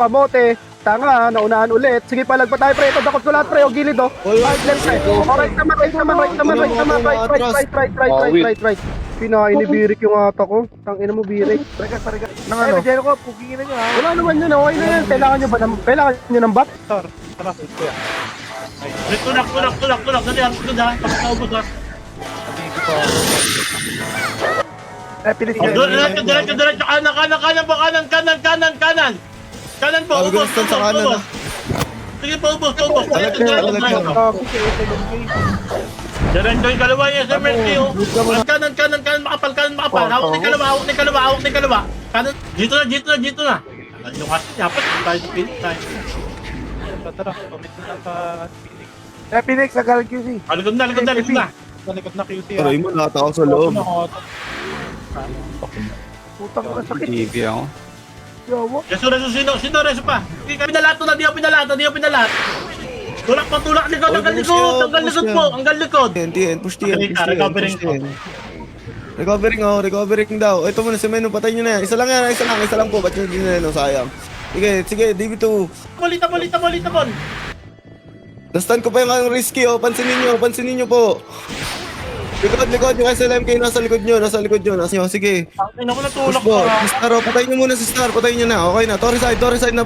Kamote, tanga, naunahan ulit. Sige, palag pa tayo, pre. Ito, dakot ko lahat, pre. O, gilid, oh. Right, left, right. Right naman, right naman, right naman, right naman. Right. Pinahay ni Birik yung ata ko. Tangina mo, Birik. Parigas. Nang ano? Jero ko, pugingin na nyo ha. Wala naman yun, okay na yan. Kailangan nyo ng bat? Tor, tara, kuya. Tulak. Dali, harap ko na. Tapos naubos ha. Pilit Diretso. Kanan. Kanan po, ubos. Sige po, ubos. Diretso yung kalawa yung SMRT oh. Kanan, makapal. Hawak ng kalawa. Kanan, dito na. Yung kasi, dapat tayo pilit tayo. Tara, pamit na sa Phoenix, sa Gal QC. Likod na. sa likod na QC ha. Aray mo, nakata ako sa loob. Putang ka, sakit. TV ako. Yawa. Sino reso pa? Hindi ka pinalato na, di ako pinalat. Tulak likod, hanggang likod. Push TN. Recovering. Recovering daw. Ito muna, si Menu, patay nyo na yan. Isa lang po. Ba't nyo din na sayang? Sige, DB2. Malitabon. Nastan ko pa yung risky, oh. Pansinin nyo po. Likod, yung SLMK nasa likod nyo. Sige. Ay, naku, natulak Push po. pa. Si Star, oh. Patayin nyo muna si Star. Patayin nyo na. Okay na. Torre side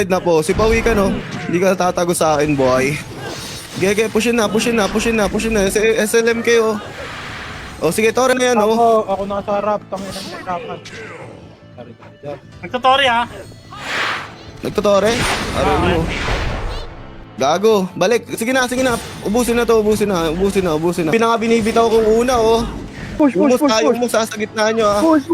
na po. Si Pawi ka, no? Hindi ka tatago sa akin, boy. Gege, pushin na. SLMK, oh. Oh, sige, Torre na yan, oh. Ako nasa harap, tangin ng hirapan. Nagtutori ha. Nagtotore? Aray mo. Gago. Balik. Sige na. Ubusin na. Pinaka binibitaw kong una, oh. Push. Tayo mo sa gitna nyo, ah. Push.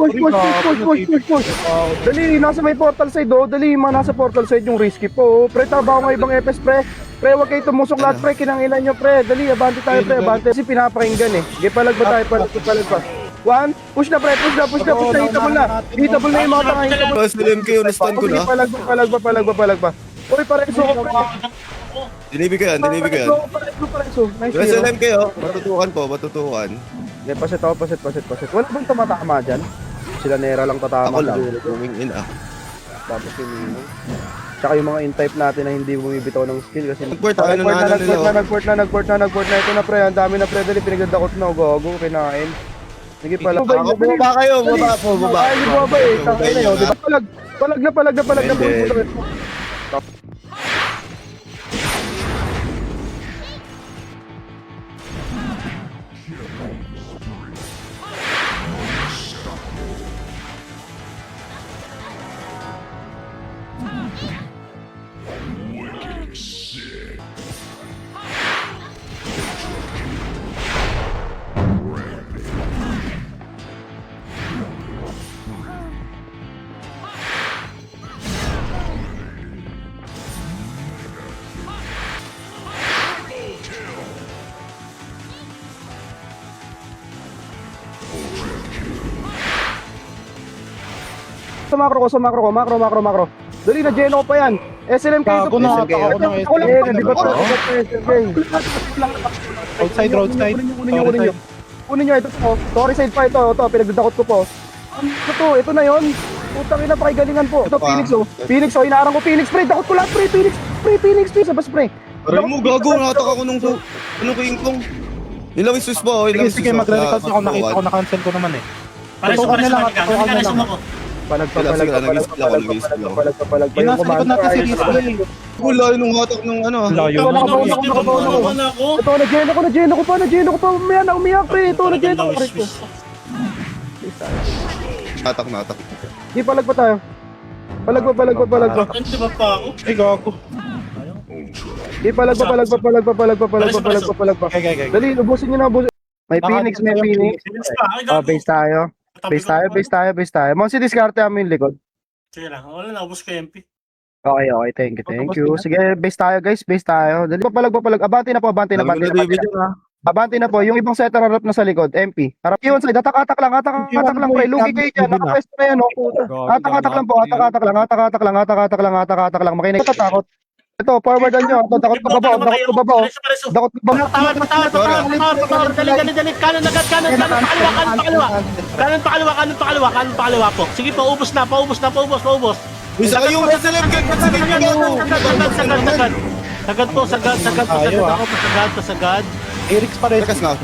Dali, nasa may portal side, oh. Dali, nasa portal side yung risky po. Pre, trabaho ng ibang FS, pre. Pre, huwag kayo tumusok lahat, pre. Kinangilan nyo, pre. Dali, abante tayo, pre. Abante. Kasi pinapakinggan, eh. Sige, palag ba tayo? Palag pa. One, push na, pre. Push na. Hitable na yung mga tanga. Hitable. SLMK, yun. Nastan ko na. Palag ba. Uy, pareso ko, pre. Dinibi ko yan. Pareso. Nice, Yung hero. SLMK, oh. Matutukan. Okay, paset. Wala bang tumatama dyan? Sila Nera lang tatama. Ako lang. Going in, ah. Tapos yung Mino. Tsaka yung mga in-type natin na hindi bumibitaw ng skill kasi Nagport na nila. nagport na. Ito na, pre. Ang dami na, pre. Dali, pinagdadakot na. Gago, kinain. Sige pala. Bumaba kayo. Bumaba. Ay, bumaba eh. Tangay na yun. Diba? Palag na. Sa macro. Dali na, Geno pa yan. SLMK ito. Gago na, ako ng Roadside. Kunin nyo, ito po. Torre side pa ito. Pinagdadakot ko po. Ito na yun. Putang ina, pakigalingan po. Ito, Phoenix, oh. Inaarang ko, Phoenix, pre. Dakot ko lahat, pre. Phoenix. Sabas, pre. Aray mo, gago. Natak ako nung kingkong. Ilaw yung sus po. Sige, magre-recall ako, nakita ko, na-cancel ko naman eh. Pareso mo. Palag pa. Yung nasa likod natin si Rizzo eh. Wala nung hatak nung ano. Layo. Ito, na-Geno ko pa. Umiyak, pre. Ito, na-Geno ko. Hatak. Di, palag pa tayo. Palag pa. Hindi ba pa ako? Ay, gago. Di, palag pa. Okay. Dali, ubusin nyo na. May Phoenix. Base tayo. Base tayo. Monsi, diskarte amin likod. Sige lang, wala na, ubos ka MP. Okay. Thank you. Sige, base tayo, guys. Dali, papalag. Abante na po. Abante na po. Yung ibang setter harap na sa likod. MP. Harap yun, side. Atak lang, pre. Lugi kayo dyan. Nakapwesto na yan, oh. Atak lang po. Atak lang. Makinig. Tatakot. Ito, forwardan nyo. Dakot ko baba. Dali. Kanan pa kaliwa po. Sige po, paubos na. Uy, saka yung SLM gang, pansinin nyo gago. Sagad. Sagad to, sagad. Ayaw, ah. Ako, pasagad. Eric's pa rin. Takas nga.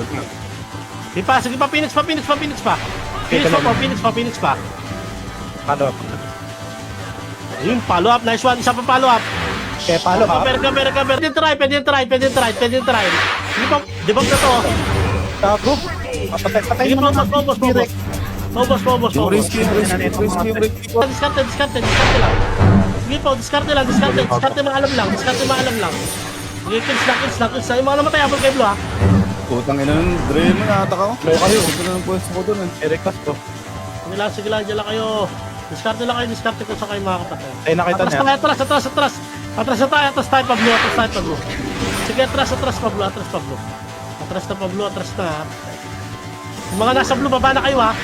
Sige pa, Phoenix pa. Phoenix pa. Ano? Yung follow up, nice one. Isa pa follow up. Kaya palo ha? Pwede try. Sige pa, debug na to. Tago. Patay Sige mo pa, naman. Pobos. Yung risky. Diskarte lang. Sige po, diskarte, maalam lang. Sige, kills lang. Yung mga namatay, apple kay Blue ha. Putang ina nun, Dre mo, nakataka ko. Low kayo. Huwag ko na ng pwesto ko dun eh. Eric Castro. Sige lang, dyan lang kayo. Diskarte ko sa kayo mga kapatid. Ay, nakita niya. Atras tayo, Pablo. Sige, atras, Pablo. Atras na. Yung mga nasa blue, baba na kayo ha.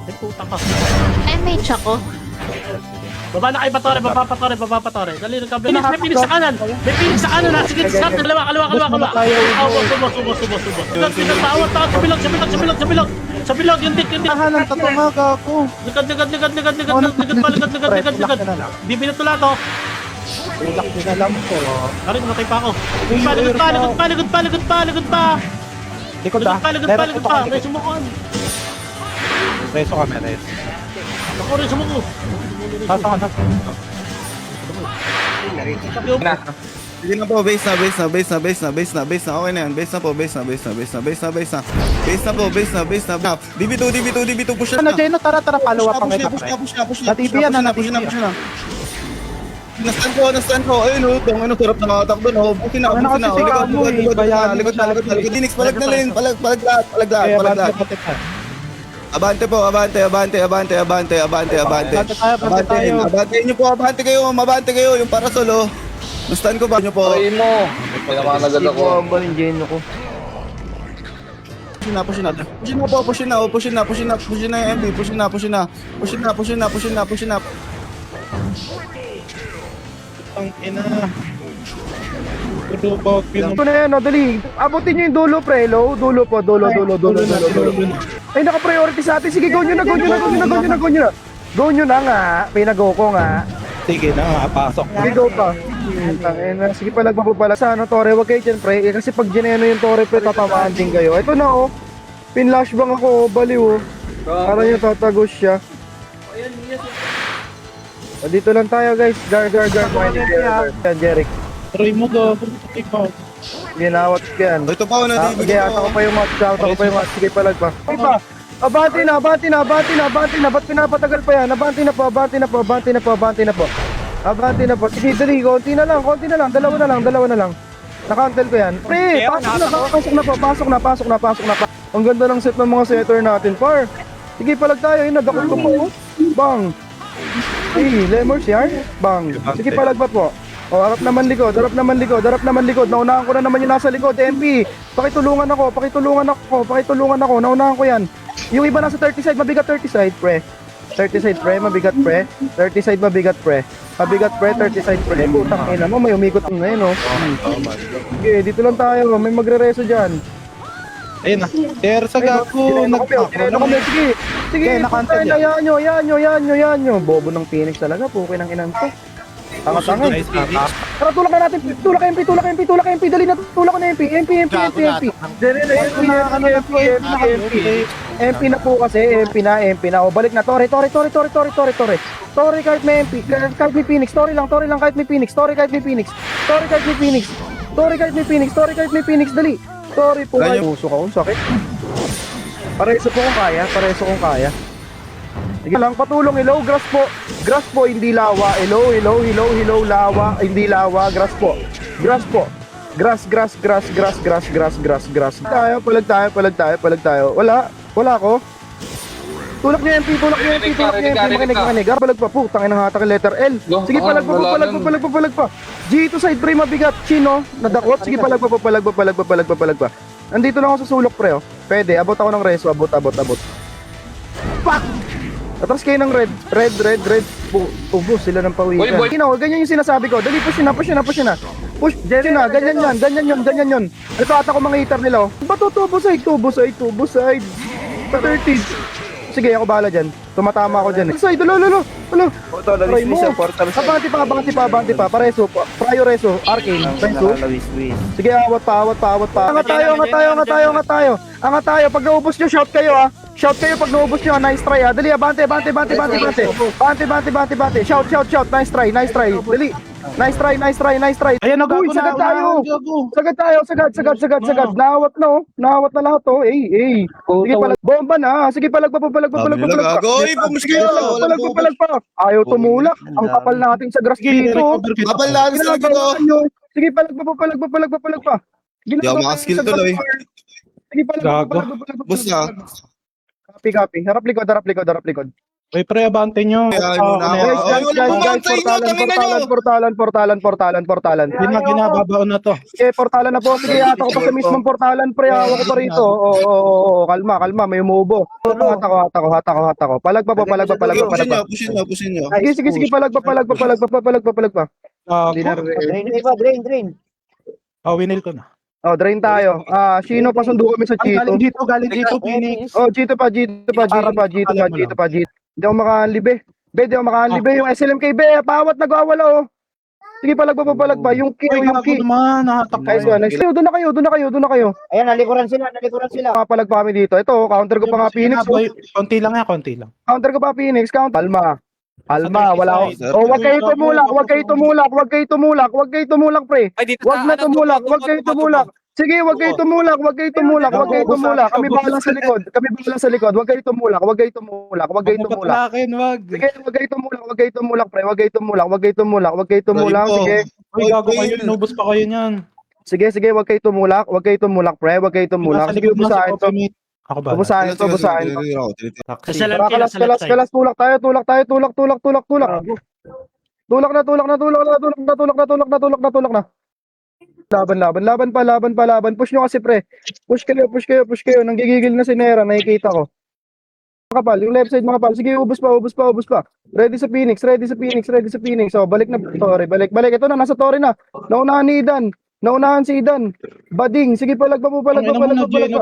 Ay, puta ka. Ay, mage ako. Baba na kayo, Patore. Dali, May Phoenix sa kanan ha. Sige, diskarte, kaliwa. Subos. Sa bilog, yung dik. Tahanan, tatumaga ako. Likad. Di binatula to. Ulak din alam ko. Aray, namatay pa ako. Likod pa. Likod ah. Likod pa. May sumukuan. Reso kami, reso. Ako rin sumuko. Sasaan. Sige na po, base na. Okay na yan, base na. Base na. DB2, push Ano, na. Jeno, tara, follow up ang kita. Push na. Natipi yan, natipi yan. Push na. Nastan ko. Ayun oh, tong ano, sarap na katak doon. Oh, buti na. Likod na. Phoenix, palag na rin. Palag lahat. Abante kayo. Yung parasol oh. Nastan ko ba nyo po? Ay mo. Pinamanagad ako. Push na yung MP. Push na. Ang ina. Tudubog. Ito na yan, dali. Abutin nyo yung dulo, pre. Dulo. Ay, naka-priority sa atin. Sige, go nyo na. Go nyo na nga. Pinago ko nga. Sige na, pasok. Sige, go pa. Sige, palagpa po pala. Sa ano, Tore, wag kayo dyan, pre. Kasi pag gineno yung Tore, pre, tatamaan din kayo. Ito na, oh. Pinlashbang ako, baliw, oh. Para yung tatagos siya. Dito lang tayo, guys. Gar. Yan, Jeric. Try mo go. Ikaw. Ginawat ko yan. Ito pa ako na Sige, ata ko pa yung match. Sige, palagpa. Sige pa. Abante na. Ba't pinapatagal pa yan? Abante na po. Sige, dali. Konti na lang. Dalawa na lang. Nakantel ko yan. Pre, pasok na. Ang ganda ng set ng mga setter natin, par. Sige, palag tayo. Nagdakot ko po. Bang. Hey, Lemurs yan. Bang. Sige, palag pa po. O, harap naman likod. Naunahan ko na naman yung nasa likod. MP, pakitulungan ako. Naunahan ko yan. Yung iba nasa 30 side, mabigat 30 side, pre. 30 side, pre, mabigat, pre. 30 side, mabigat, pre. 30 side, pre. Putang ina mo, may umikot na yun, oh. Sige, dito lang tayo. May magre-reso dyan. Ayun na. Ter sa gago. Sige, nakancel yan nyo. Bobo ng Phoenix talaga, pukin ng inan to. Tanga-tanga. Tara, tulak na natin. Tulak MP. Dali na, tulak ko na MP. MP. MP na po kasi, MP na. O, balik na. Tore. Tore kahit may MP. Kahit may Phoenix. Tore lang kahit may Phoenix. Dali. Tore po kayo. Puso ka, sakit. Pareso kong kaya. Sige lang, patulong, hello, grass po, hindi lawa, hello, lawa, hindi lawa, grass po, grass, palag tayo, wala ko, tulak niyo MP, makinig, palag pa, putang ina hatak letter L, sige, palag pa, G2 side, pre, mabigat, Chino, nadakot, sige, palag pa, nandito lang ako sa sulok, pre, oh, pwede, abot ako ng reso, abot, fuck! Atras kayo ng red. Ubus sila ng pawikan. Ganyan yung sinasabi ko. Dali, push na. Push, Jerry na. Ganyan yun. Ito ata ko mga hitter nila, oh. Bato, tubo side. 30. Sige, ako bahala dyan. Tumatama ako dyan eh. Side, lolo. Portal, Try Luis, mo. Luis, portal. Abante pa. Pareso, Prayo Reso, Arcane, Reso. Luis, Luis. Sige, awat pa. Angat tayo. Pag naubos nyo, shout kayo ah. Shout kayo pag naubos nyo. Nice try ah. Dali, abante. Bante. Shout. Nice try. Dali. Nice try. Ayan, nagago Uy, na. sagad tayo. Gago. Sagad. Nawat na lahat to. Sige, bomba na. Sige, palag pa. Sabi nila gago. Uy, pumuskin na. Walang pumus. Palag pa. Ayaw tumulak. Ang kapal natin sa grass Sige, dito. recover kita. Kapal na sa likod ko. Sige, palag pa. Di ako makaskill tuloy. Sige, palag Gago. pa. Bus na. Copy. Harap likod. Uy, pre, abante nyo. Kaya yun na. Ay, wala pumantay nyo. Tangin na nyo. Portalan. Ginababaon na to. Sige, portalan na po. Sige, hata ko pa sa mismong portalan, pre. Hawak ko pa rito. Oo. Kalma. May umubo. Hata ko. Palag pa. Pusin nyo. Sige. Palag pa. Gago. Drain. Oh, winil ko na. Drain tayo. Sino pasundo kami sa Galing Chito? dito, Phoenix. Chito pa. Hindi ako makaanlibe. Di ako makaanlibe. Yung SLMK, pawat nagwawala oh. Sige, palag pa. Yung key. Uy, gago naman. Nahatak Nice tayo. one. Doon na kayo. Ayan, nalikuran sila. Palag pa kami dito. Ito, counter ko pa nga Phoenix. Boy, konti lang. Counter ko pa Phoenix. Kalma, wala ako. Sir. Wag kayo tumulak, pre. Wag na tumulak, wag kayo tumulak. Sige, wag kayo tumulak. Kami bahala sa likod. Wag kayo tumulak. Akin, wag. Sige, wag kayo tumulak, pre. Wag kayo tumulak. Sige. Uy, gago kayo. Inubos pa kayo niyan. Sige, wag kayo tumulak, pre. Wag kayo tumulak. Sige, ubusahin to. Ako ba? Ubusahin to. Sa Kalas, tulak tayo. Tulak na. Laban pa. Push nyo kasi, pre. Push kayo. Nanggigigil na si Nera, nakikita ko. Makapal, yung left side makapal. Sige, ubos pa. Ready sa Phoenix. So, balik na. Torre, balik. Ito na, nasa Torre na. Naunahan si Idan. Bading. Sige, palag pa.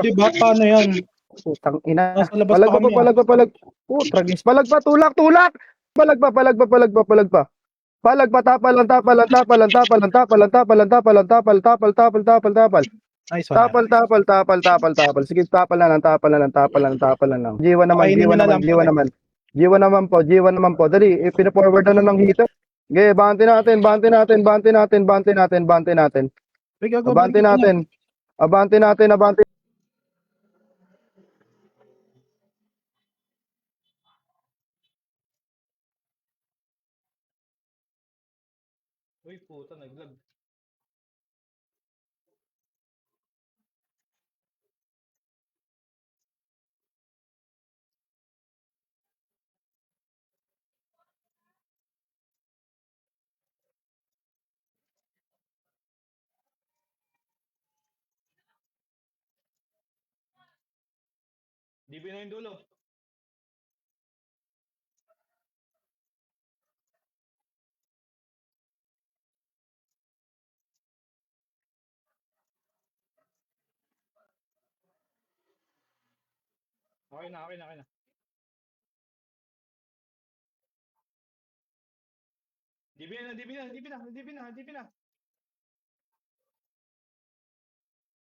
Diba? Paano yan? Putang ina. Nasa labas pa kami. Tragis. Palag pa, tulak. Palag pa. Tapal. Nice one. Tapal. Sige, tapal na lang. Jiwa naman po. Dali, pina-forward na ng hito. Okay, bante natin. Uy, gago. Abante natin. Uy, puta, naglag. DB na yung dulo. Okay na. DB na.